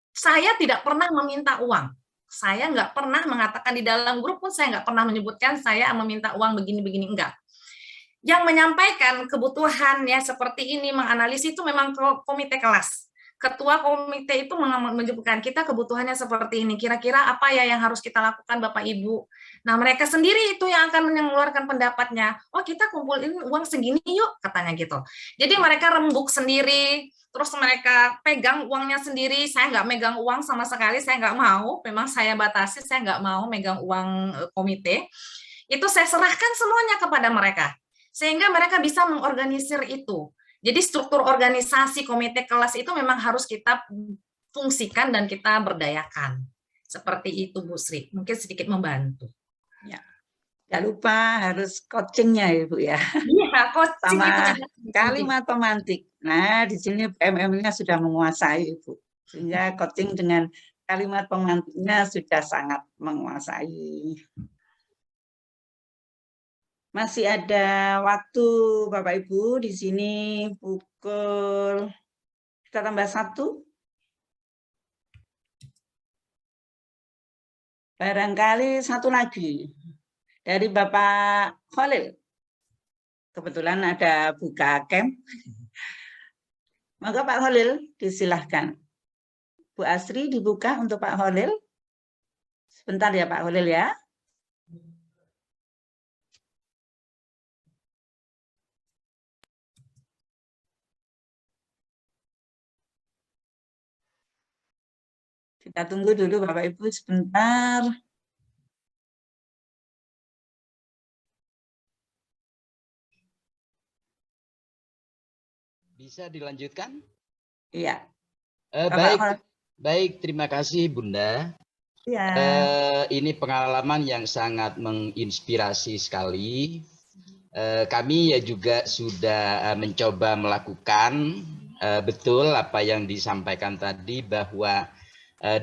Saya tidak pernah meminta uang. Saya nggak pernah mengatakan di dalam grup pun saya nggak pernah menyebutkan saya meminta uang begini-begini, enggak. Yang menyampaikan kebutuhan ya seperti ini, menganalisis itu memang komite kelas. Ketua komite itu menyebutkan kita kebutuhannya seperti ini, kira-kira apa ya yang harus kita lakukan Bapak Ibu. Nah mereka sendiri itu yang akan mengeluarkan pendapatnya, oh kita kumpulin uang segini yuk katanya gitu. Jadi mereka rembuk sendiri, terus mereka pegang uangnya sendiri. Saya nggak megang uang sama sekali, saya nggak mau, memang saya batasi, saya nggak mau megang uang komite. Itu saya serahkan semuanya kepada mereka, sehingga mereka bisa mengorganisir itu. Jadi struktur organisasi komite kelas itu memang harus kita fungsikan dan kita berdayakan. Seperti itu Bu Sri, mungkin sedikit membantu. Ya. Jangan lupa harus coachingnya Ibu ya. Iya, coaching sama itu kalimat pemantik. Nah, di sini PMM-nya sudah menguasai Ibu. Sehingga coaching dengan kalimat pemantiknya sudah sangat menguasai. Masih ada waktu Bapak Ibu di sini pukul, kita tambah 1. Barangkali satu lagi dari Bapak Khalil. Kebetulan ada buka camp. Maka Pak Khalil disilahkan. Bu Asri dibuka untuk Pak Khalil. Sebentar ya Pak Khalil ya. Kita tunggu dulu Bapak Ibu sebentar. Bisa dilanjutkan? Iya. Baik, terima kasih Bunda. Iya. Ini pengalaman yang sangat menginspirasi sekali. Kami ya juga sudah mencoba melakukan betul apa yang disampaikan tadi, bahwa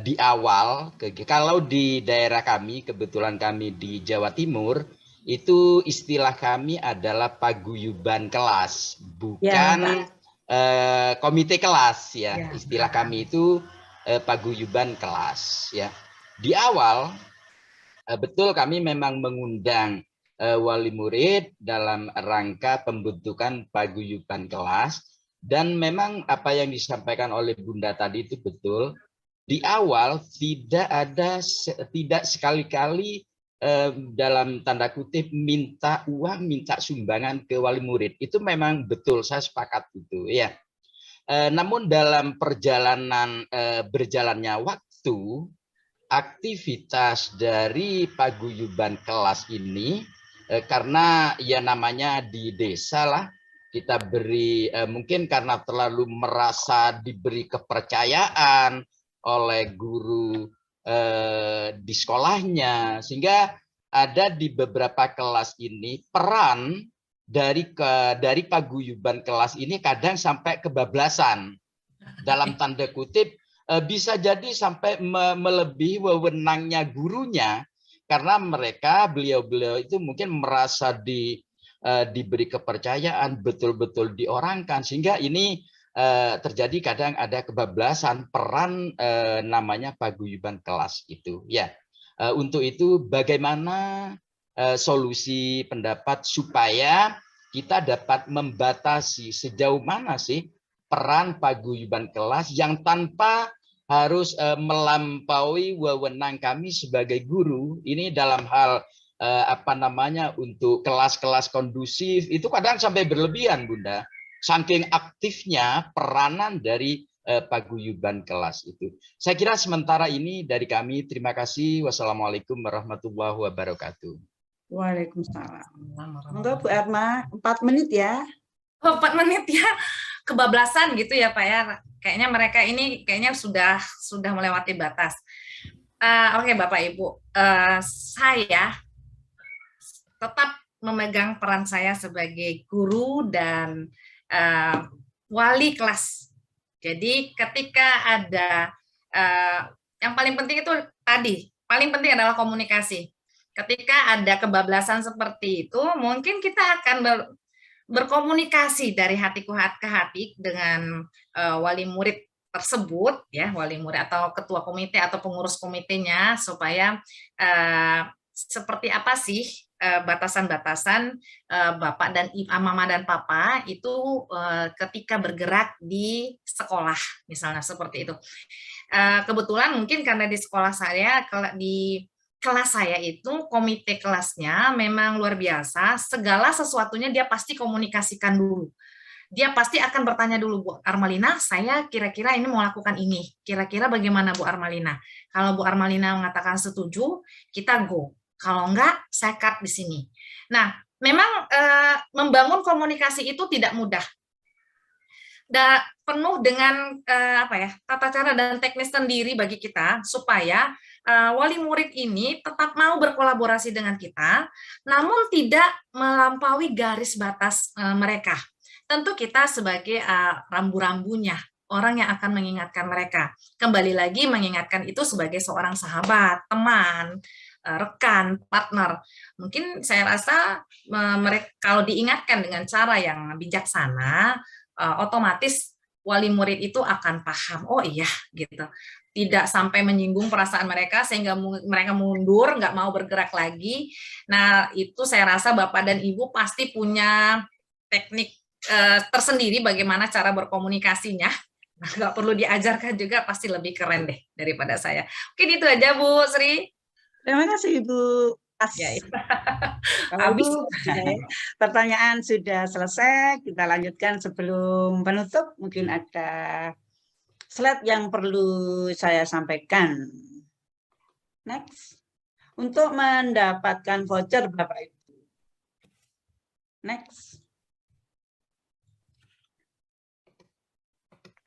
di awal, kalau di daerah kami, kebetulan kami di Jawa Timur, itu istilah kami adalah paguyuban kelas, bukan komite kelas ya. Istilah kami itu paguyuban kelas ya. Di awal Betul, kami memang mengundang wali murid dalam rangka pembentukan paguyuban kelas, dan memang apa yang disampaikan oleh Bunda tadi itu betul. Di awal tidak sekali-kali dalam tanda kutip minta uang, minta sumbangan ke wali murid. Itu memang betul, saya sepakat itu ya. Namun dalam perjalanan berjalannya waktu, aktivitas dari paguyuban kelas ini, karena ya namanya di desa lah, kita beri mungkin karena terlalu merasa diberi kepercayaan oleh guru di sekolahnya, sehingga ada di beberapa kelas ini peran dari paguyuban kelas ini kadang sampai kebablasan, dalam tanda kutip bisa jadi sampai melebihi wewenangnya gurunya, karena beliau-beliau itu mungkin merasa diberi kepercayaan, betul-betul diorangkan, sehingga ini terjadi kadang ada kebablasan peran namanya paguyuban kelas itu ya. Untuk itu bagaimana solusi pendapat supaya kita dapat membatasi sejauh mana sih peran paguyuban kelas yang tanpa harus melampaui wewenang kami sebagai guru. Ini dalam hal untuk kelas-kelas kondusif itu kadang sampai berlebihan, Bunda. Saking aktifnya peranan dari paguyuban kelas itu. Saya kira sementara ini dari kami. Terima kasih. Wassalamualaikum warahmatullahi wabarakatuh. Waalaikumsalam. Monggo Bu Erma, 4 menit ya. Oh, 4 menit ya. Kebablasan gitu ya Pak ya. Kayaknya mereka ini sudah melewati batas. Oke Bapak Ibu, saya tetap memegang peran saya sebagai guru dan wali kelas. Jadi ketika ada yang paling penting itu paling penting adalah komunikasi. Ketika ada kebablasan seperti itu, mungkin kita akan berkomunikasi dari hati ke hati dengan wali murid tersebut, ya, wali murid atau ketua komite atau pengurus komitenya, supaya seperti apa sih batasan-batasan Bapak dan Mama dan Papa itu ketika bergerak di sekolah, misalnya seperti itu. Kebetulan mungkin karena di sekolah saya, di kelas saya itu komite kelasnya memang luar biasa, segala sesuatunya dia pasti komunikasikan dulu. Dia pasti akan bertanya dulu, Bu Armalina, saya kira-kira ini mau lakukan ini. Kira-kira bagaimana Bu Armalina? Kalau Bu Armalina mengatakan setuju, kita go. Kalau enggak, saya cut di sini. Nah, memang membangun komunikasi itu tidak mudah. Penuh dengan tata cara dan teknis sendiri bagi kita supaya wali murid ini tetap mau berkolaborasi dengan kita, namun tidak melampaui garis batas mereka. Tentu kita sebagai rambu-rambunya, orang yang akan mengingatkan mereka. Kembali lagi mengingatkan itu sebagai seorang sahabat, teman, rekan, partner. Mungkin saya rasa mereka kalau diingatkan dengan cara yang bijaksana, otomatis wali murid itu akan paham, oh iya gitu. Tidak sampai menyinggung perasaan mereka sehingga mereka mundur, nggak mau bergerak lagi. Nah, itu saya rasa Bapak dan Ibu pasti punya teknik tersendiri bagaimana cara berkomunikasinya. Nah, nggak perlu diajarkan juga, pasti lebih keren deh daripada saya. Mungkin itu aja Bu Sri. Terima kasih Ibu. Ya, Habis. Pertanyaan sudah selesai, kita lanjutkan. Sebelum penutup mungkin ada slide yang perlu saya sampaikan. Next. Untuk mendapatkan voucher Bapak Ibu. Next.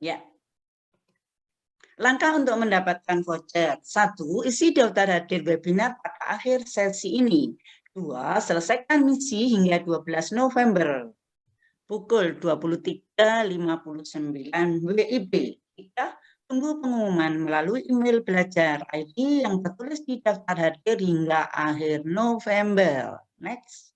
Ya. Langkah untuk mendapatkan voucher. 1. Isi daftar hadir webinar pada akhir sesi ini. 2. Selesaikan misi hingga 12 November. Pukul 23.59 WIB. 3. Tunggu pengumuman melalui email belajar ID yang tertulis di daftar hadir hingga akhir November. Next.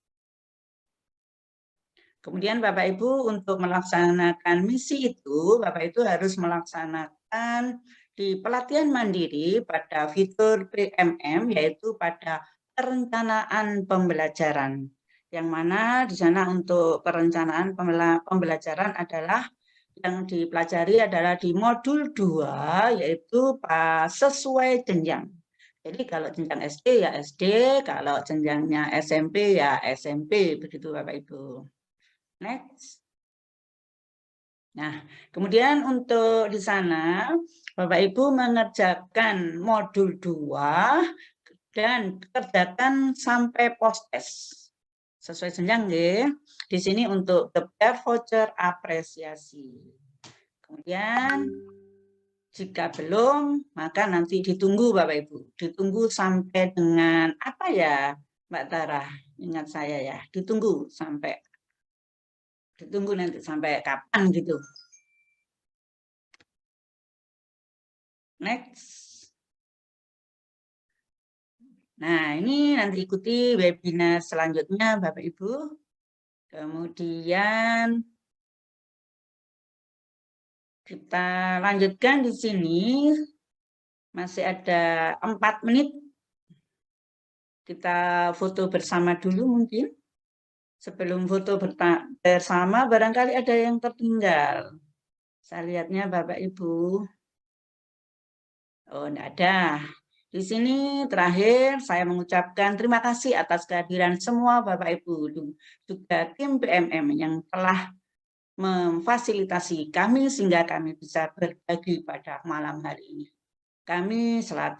Kemudian Bapak Ibu untuk melaksanakan misi itu, Bapak Ibu harus melaksanakan di pelatihan mandiri pada fitur PMM, yaitu pada perencanaan pembelajaran. Yang mana di sana untuk perencanaan pembelajaran adalah yang dipelajari adalah di modul 2, yaitu sesuai jenjang. Jadi kalau jenjang SD ya SD, kalau jenjangnya SMP ya SMP, begitu Bapak Ibu. Next. Nah, kemudian untuk di sana Bapak Ibu mengerjakan modul 2 dan kerjakan sampai post-test. Sesuai jenjang ya. Di sini untuk geber voucher apresiasi. Kemudian jika belum, maka nanti ditunggu Bapak Ibu. Ditunggu sampai dengan apa ya Mbak Tara? Ingat saya ya, ditunggu nanti sampai kapan gitu. Next. Nah, ini nanti ikuti webinar selanjutnya Bapak Ibu. Kemudian kita lanjutkan di sini. Masih ada 4 menit. Kita foto bersama dulu mungkin. Sebelum foto bersama, barangkali ada yang tertinggal. Saya lihatnya Bapak Ibu. Oh, enggak ada. Di sini terakhir saya mengucapkan terima kasih atas kehadiran semua Bapak Ibu, juga tim PMM yang telah memfasilitasi kami sehingga kami bisa berbagi pada malam hari ini. Kami selaku